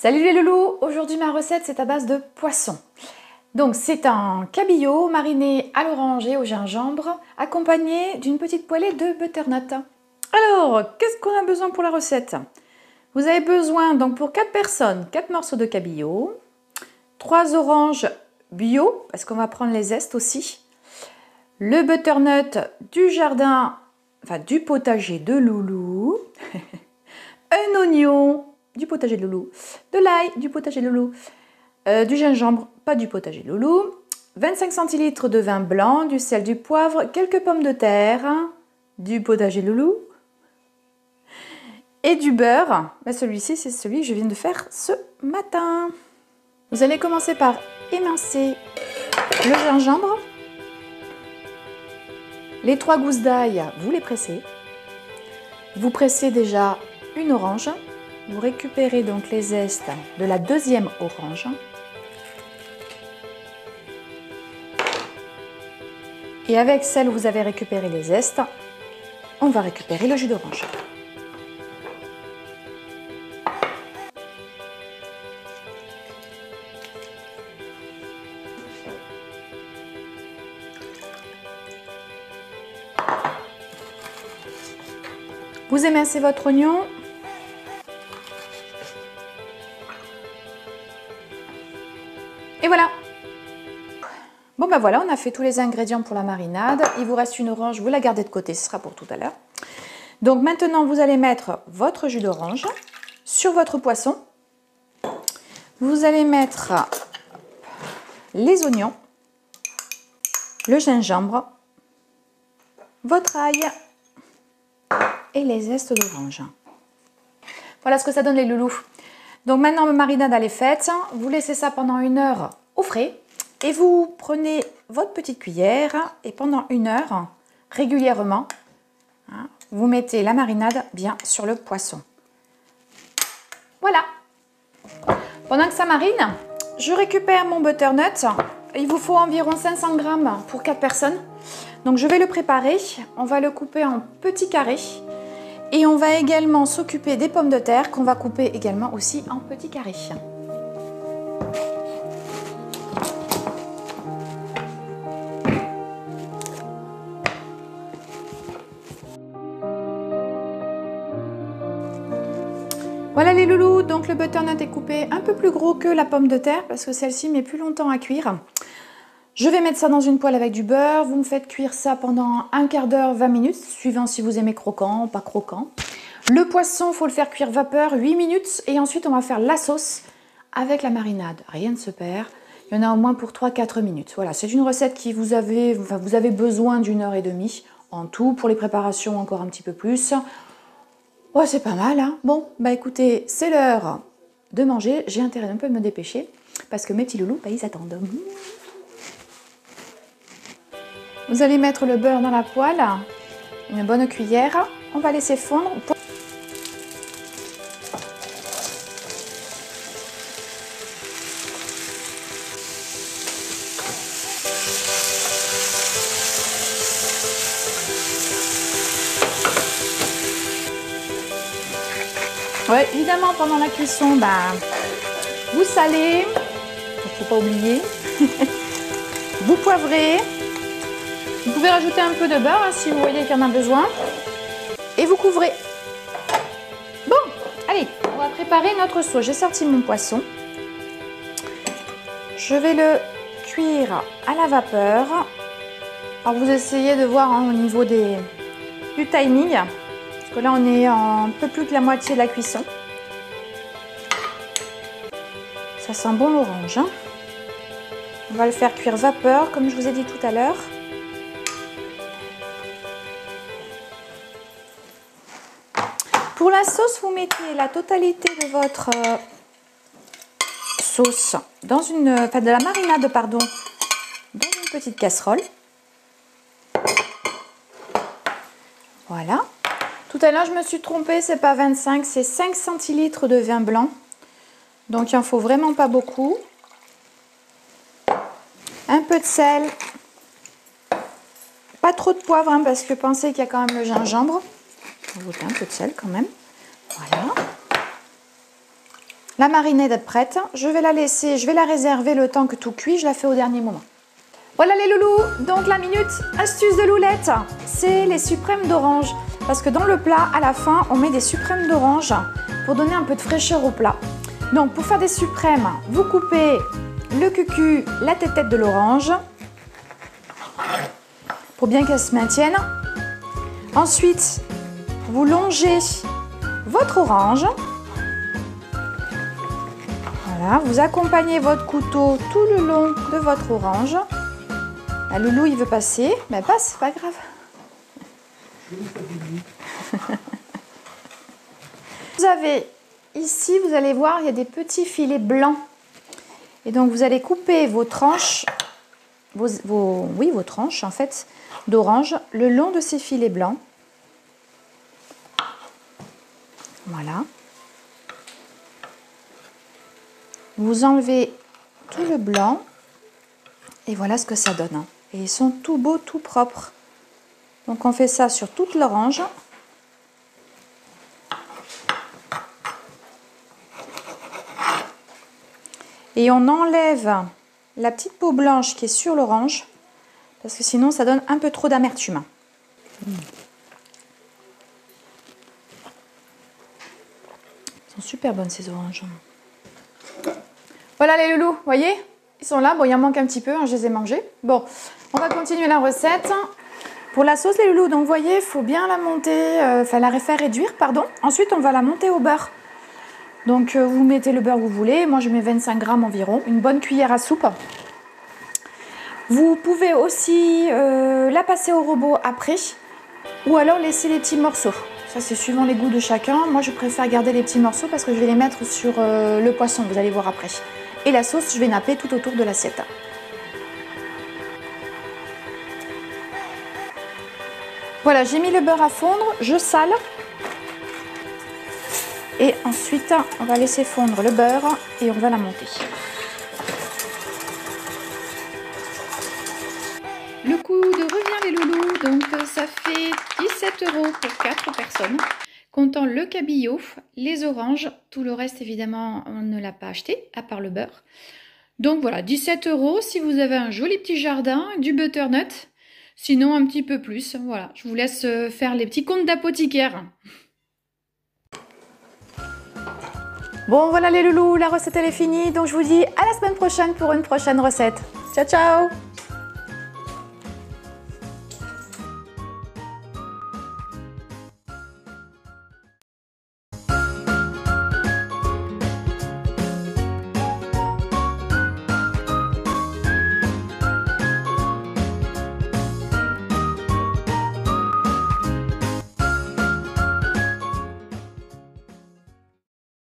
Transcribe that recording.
Salut les loulous! Aujourd'hui ma recette c'est à base de poisson. Donc c'est un cabillaud mariné à l'orange et au gingembre accompagné d'une petite poêlée de butternut. Alors qu'est-ce qu'on a besoin pour la recette? Vous avez besoin donc pour 4 personnes 4 morceaux de cabillaud, 3 oranges bio parce qu'on va prendre les zestes aussi, le butternut du jardin, enfin du potager de loulou, un oignon du potager de loulou, de l'ail du potager de loulou, du gingembre, pas du potager de loulou, 25 centilitres de vin blanc, du sel, du poivre, quelques pommes de terre, du potager de loulou et du beurre. Ben celui-ci, c'est celui que je viens de faire ce matin. Vous allez commencer par émincer le gingembre. Les 3 gousses d'ail, vous les pressez. Vous pressez déjà une orange. Vous récupérez donc les zestes de la deuxième orange. Et avec celle où vous avez récupéré les zestes, on va récupérer le jus d'orange. Vous émincez votre oignon. Et voilà. Bon ben voilà, on a fait tous les ingrédients pour la marinade. Il vous reste une orange, vous la gardez de côté, ce sera pour tout à l'heure. Donc maintenant, vous allez mettre votre jus d'orange sur votre poisson. Vous allez mettre les oignons, le gingembre, votre ail et les zestes d'orange. Voilà ce que ça donne les loulous. Donc maintenant, ma marinade elle est faite. Vous laissez ça pendant 1 heure au frais. Et vous prenez votre petite cuillère et pendant 1 heure, régulièrement, vous mettez la marinade bien sur le poisson. Voilà. Pendant que ça marine, je récupère mon butternut. Il vous faut environ 500 g pour 4 personnes. Donc je vais le préparer. On va le couper en petits carrés. Et on va également s'occuper des pommes de terre qu'on va couper également aussi en petits carrés. Voilà les loulous, donc le butternut est coupé un peu plus gros que la pomme de terre parce que celle-ci met plus longtemps à cuire. Je vais mettre ça dans une poêle avec du beurre. Vous me faites cuire ça pendant un quart d'heure, 20 minutes, suivant si vous aimez croquant ou pas croquant. Le poisson, il faut le faire cuire vapeur 8 minutes et ensuite on va faire la sauce avec la marinade. Rien ne se perd. Il y en a au moins pour 3-4 minutes. Voilà, c'est une recette qui vous avez besoin d'1 heure et demie en tout. Pour les préparations, encore un petit peu plus. Ouais, c'est pas mal, hein. Bon, bah écoutez, c'est l'heure de manger. J'ai intérêt un peu de me dépêcher parce que mes petits loulous, bah, ils attendent. Vous allez mettre le beurre dans la poêle, une bonne cuillère. On va laisser fondre. Ouais, évidemment, pendant la cuisson, bah, vous salez, il ne faut pas oublier. Vous poivrez. Vous pouvez rajouter un peu de beurre hein, si vous voyez qu'il y en a besoin. Et vous couvrez. Bon, allez, on va préparer notre sauce. J'ai sorti mon poisson. Je vais le cuire à la vapeur. Alors vous essayez de voir hein, au niveau du timing. Parce que là, on est un peu plus que la moitié de la cuisson. Ça sent bon l'orange. Hein. On va le faire cuire vapeur, comme je vous ai dit tout à l'heure. Pour la sauce, vous mettez la totalité de votre sauce dans de la marinade, pardon, dans une petite casserole. Voilà. Tout à l'heure, je me suis trompée, c'est pas 25, c'est 5 centilitres de vin blanc. Donc, il en faut vraiment pas beaucoup. Un peu de sel. Pas trop de poivre, hein, parce que pensez qu'il y a quand même le gingembre. On va ajouter un peu de sel quand même. Voilà. la marinade est prête. Je vais la laisser, je vais la réserver le temps que tout cuit. Je la fais au dernier moment. Voilà les loulous, donc la minute astuce de Loulette, c'est les suprêmes d'orange. Parce que dans le plat, à la fin, on met des suprêmes d'orange pour donner un peu de fraîcheur au plat. Donc pour faire des suprêmes, vous coupez le cucu, la tête de l'orange, pour bien qu'elle se maintienne. Ensuite, vous longez votre orange. Voilà, vous accompagnez votre couteau tout le long de votre orange. La loulou, il veut passer, mais passe, c'est pas grave. Vous avez ici, vous allez voir, il y a des petits filets blancs. Et donc vous allez couper vos tranches, vos tranches en fait, d'orange le long de ces filets blancs. Voilà. Vous enlevez tout le blanc et voilà ce que ça donne. Et ils sont tout beaux, tout propres. Donc on fait ça sur toute l'orange. Et on enlève la petite peau blanche qui est sur l'orange, parce que sinon ça donne un peu trop d'amertume. Elles sont super bonnes ces oranges. Voilà les loulous, vous voyez, ils sont là. Bon, il en manque un petit peu, hein, je les ai mangés. Bon, on va continuer la recette. Pour la sauce les loulous, donc vous voyez, il faut bien la monter, enfin la faire réduire, pardon. Ensuite, on va la monter au beurre. Donc vous mettez le beurre que vous voulez, moi je mets 25 grammes environ, une bonne cuillère à soupe. Vous pouvez aussi la passer au robot après, ou alors laisser les petits morceaux. Ça c'est suivant les goûts de chacun. Moi je préfère garder les petits morceaux parce que je vais les mettre sur le poisson, vous allez voir après. Et la sauce, je vais napper tout autour de l'assiette. Voilà, j'ai mis le beurre à fondre, je sale. Et ensuite, on va laisser fondre le beurre et on va la monter. Le coût de revient les loulous, donc ça fait 17 € pour 4 personnes, comptant le cabillaud, les oranges, tout le reste évidemment on ne l'a pas acheté, à part le beurre. Donc voilà, 17 € si vous avez un joli petit jardin, du butternut, sinon un petit peu plus. Voilà, je vous laisse faire les petits comptes d'apothicaire. Bon voilà les loulous, la recette elle est finie, donc je vous dis à la semaine prochaine pour une prochaine recette. Ciao ciao!